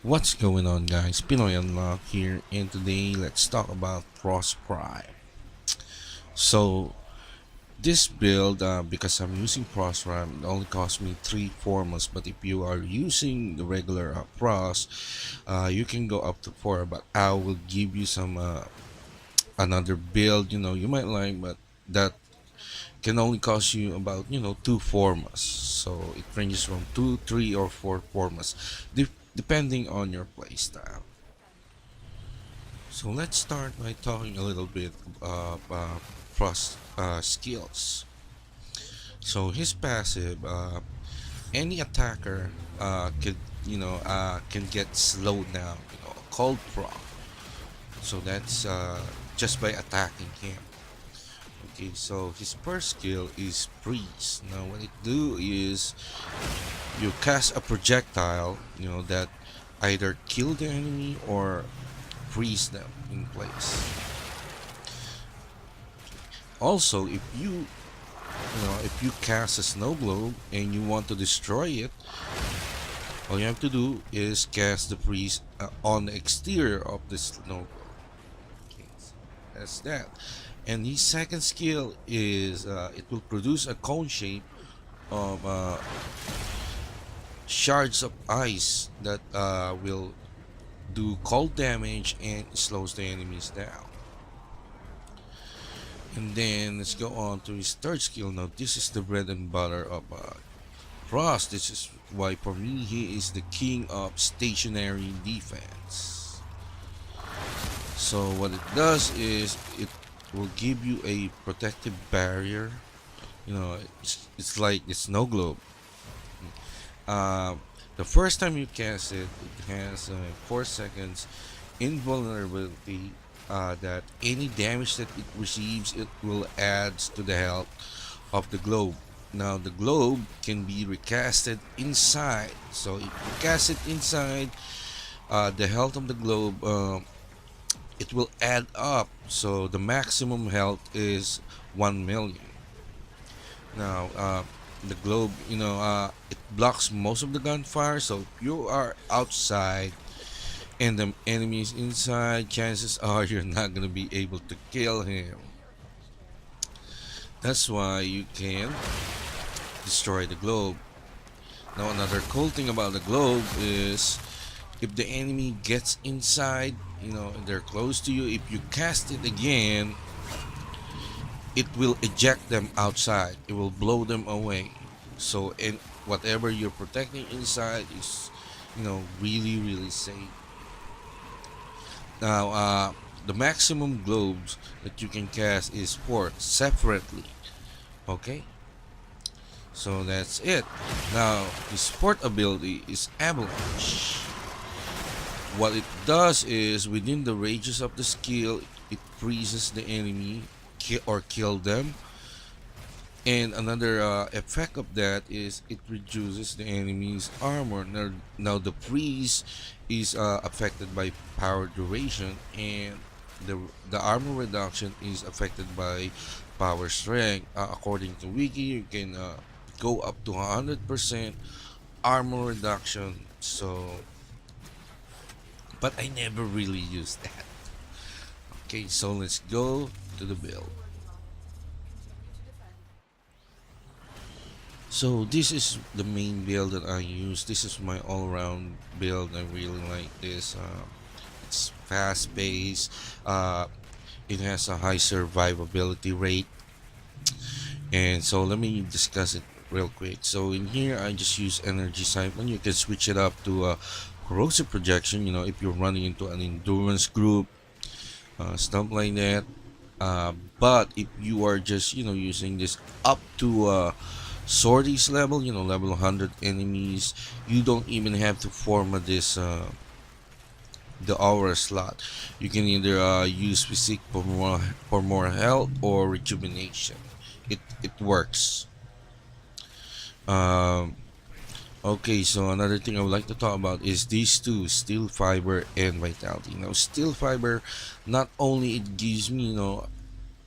What's going on, guys? Pinoy Unlock here, and today let's talk about Cross Prime. So, this build, because I'm using Cross Prime, it only cost me 3 formas, but if you are using the regular Pros, you can go up to 4, but I will give you some another build you might like, but that can only cost you about 2 formas. So, it ranges from 2, 3, or 4 formas, depending on your playstyle. So let's start by talking a little bit of Frost's skills. So his passive, any attacker can get slowed down, a cold proc. So that's just by attacking him. Okay, so his first skill is freeze. Now what it do is you cast a projectile, that either kill the enemy or freeze them in place. Also, if you cast a snow globe and you want to destroy it, all you have to do is cast the freeze on the exterior of the snow globe. Okay, so that's that. And his second skill is it will produce a cone shape of shards of ice that will do cold damage and slows the enemies down. And then let's go on to his third skill. Now this is the bread and butter of Frost. This is why for me he is the king of stationary defense. So what it does is it will give you a protective barrier. It's like the snow globe. Uh, the first time you cast it, it has 4 seconds invulnerability. That any damage that it receives, it will add to the health of the globe. Now the globe can be recasted inside. So if you cast it inside, the health of the globe, it will add up. So the maximum health is 1 million. Now the globe, it blocks most of the gunfire. So if you are outside and the enemy is inside, chances are you're not gonna be able to kill him. That's why you can destroy the globe. Now, another cool thing about the globe is if the enemy gets inside, and they're close to you, if you cast it again, it will eject them outside. It will blow them away. So, and whatever you're protecting inside is, really, really safe. Now, the maximum globes that you can cast is 4 separately. Okay, so that's it. Now, the sport ability is Avalanche. What it does is within the ranges of the skill, it freezes the enemy or kill them. And another effect of that is it reduces the enemy's armor. Now the freeze is affected by power duration, and the armor reduction is affected by power strength. According to Wiki, you can go up to 100% armor reduction. So, but I never really used that. Okay, so let's go to the build. So this is the main build that I use. This is my all-around build. I really like this. It's fast-paced. It has a high survivability rate. And so let me discuss it real quick. So in here, I just use energy siphon. You can switch it up to a corrosive projection. If you're running into an endurance group, stuff like that. But if you are just using this up to sorties level, level 100 enemies, you don't even have to form the aura slot. You can either use physique for more health or rejuvenation. It works. um, okay, so another thing I would like to talk about is these two, steel fiber and vitality. Now steel fiber, not only it gives me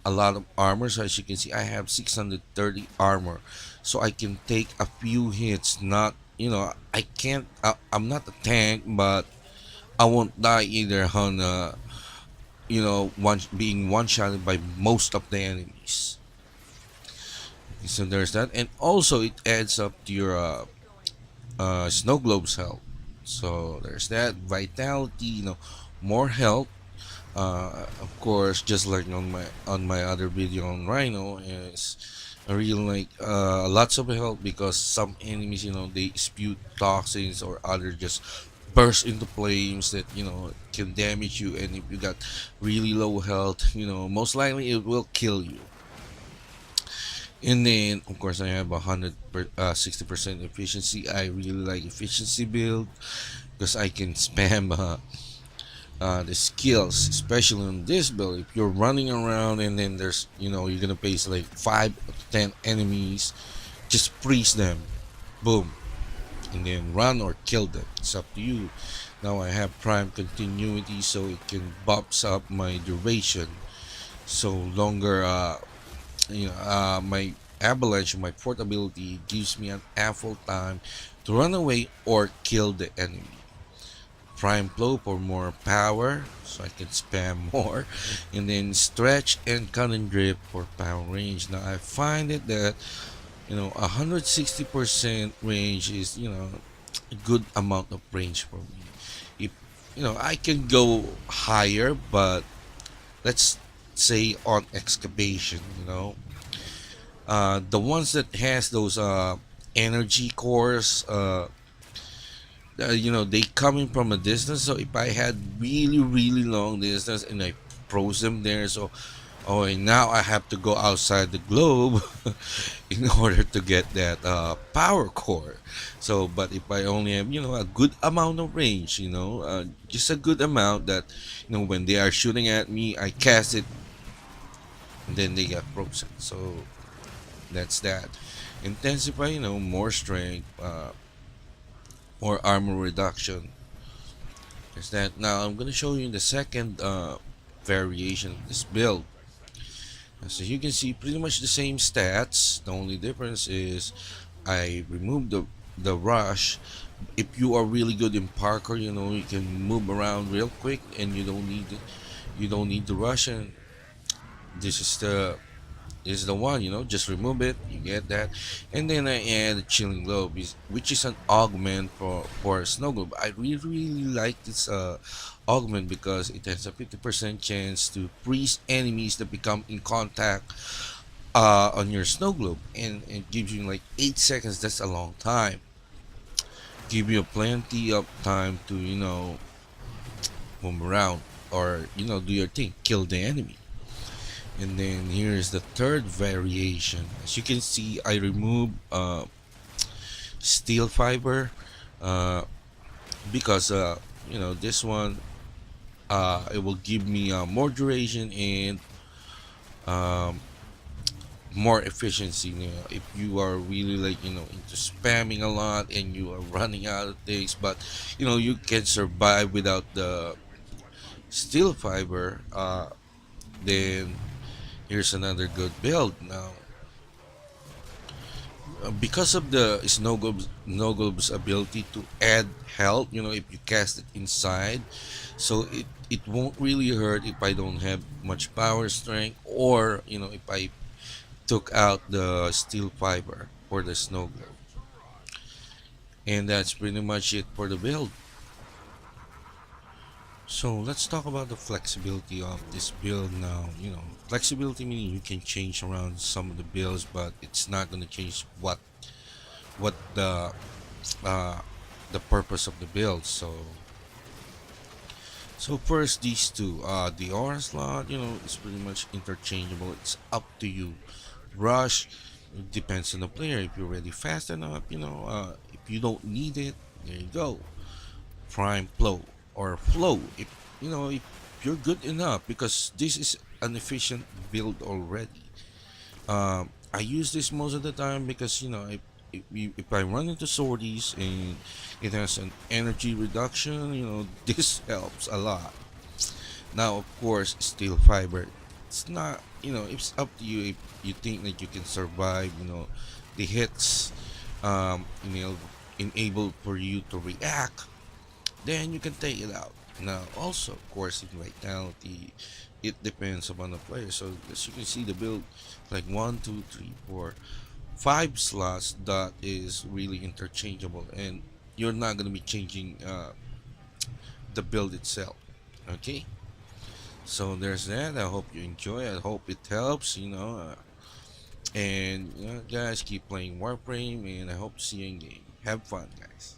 a lot of armor. So as you can see, I have 630 armor, so I can take a few hits. Not, I can't, I'm not a tank, but I won't die either on one being one shotted by most of the enemies. So there's that, and also it adds up to your snow globe's health. So there's that vitality, more health. Of course, just like on my other video on Rhino, is I really like lots of health because some enemies, they spew toxins or other just burst into flames that can damage you, and if you got really low health, most likely it will kill you. And then, of course, I have 60% efficiency. I really like efficiency build because I can spam the skills, especially on this build. If you're running around and then there's, you're gonna face like 5 to 10 enemies, just freeze them, boom, and then run or kill them. It's up to you. Now I have prime continuity, so it can bumps up my duration, so longer. My avalanche, my portability gives me an ample time to run away or kill the enemy. Prime flow for more power, so I can spam more, and then stretch and cut and drip for power range. Now I find it that 160% range is a good amount of range for me. If I can go higher, but let's say on excavation, the ones that has those energy cores, they coming from a distance. So if I had really really long distance and I froze them there, so and now I have to go outside the globe in order to get that power core. So but if I only have a good amount of range, just a good amount that when they are shooting at me, I cast it and then they get frozen. So that's that. Intensify, more strength, more armor reduction. There's that. Now I'm gonna show you the second variation of this build. So you can see pretty much the same stats. The only difference is I removed the rush. If you are really good in parkour, you can move around real quick and you don't need the rush. And this is the one, just remove it, you get that. And then I add a chilling globe, which is an augment for snow globe. I really really like this augment because it has a 50% chance to freeze enemies that become in contact on your snow globe, and it gives you like 8 seconds. That's a long time. Give you plenty of time to move around or do your thing, kill the enemy. And then here's the third variation. As you can see, I remove steel fiber uh, because this one it will give me more duration and um, more efficiency. If you are really like into spamming a lot and you are running out of things, but you can survive without the steel fiber, then here's another good build. Now because of the snow globe's ability to add health, if you cast it inside, so it won't really hurt if I don't have much power strength, or if I took out the steel fiber for the snow globe. And that's pretty much it for the build. So let's talk about the flexibility of this build now. Flexibility meaning you can change around some of the builds, but it's not going to change what uh, the purpose of the build. So first, these two, the aura slot, is pretty much interchangeable. It's up to you. Rush, it depends on the player. If you're ready fast enough, if you don't need it, there you go. Prime flow or flow. If you're good enough, because this is an efficient build already. I use this most of the time because if I run into sorties and it has an energy reduction, this helps a lot. Now, of course, steel fiber. It's not, it's up to you if you think that you can survive, the hits, enable for you to react, then you can take it out. Now, also, of course, in Vitality, it depends upon the player. So, as you can see, the build like one, two, three, four, five slots that is really interchangeable, and you're not gonna be changing the build itself. Okay, so there's that. I hope you enjoy. I hope it helps. And guys, keep playing Warframe, and I hope to see you in game. Have fun, guys.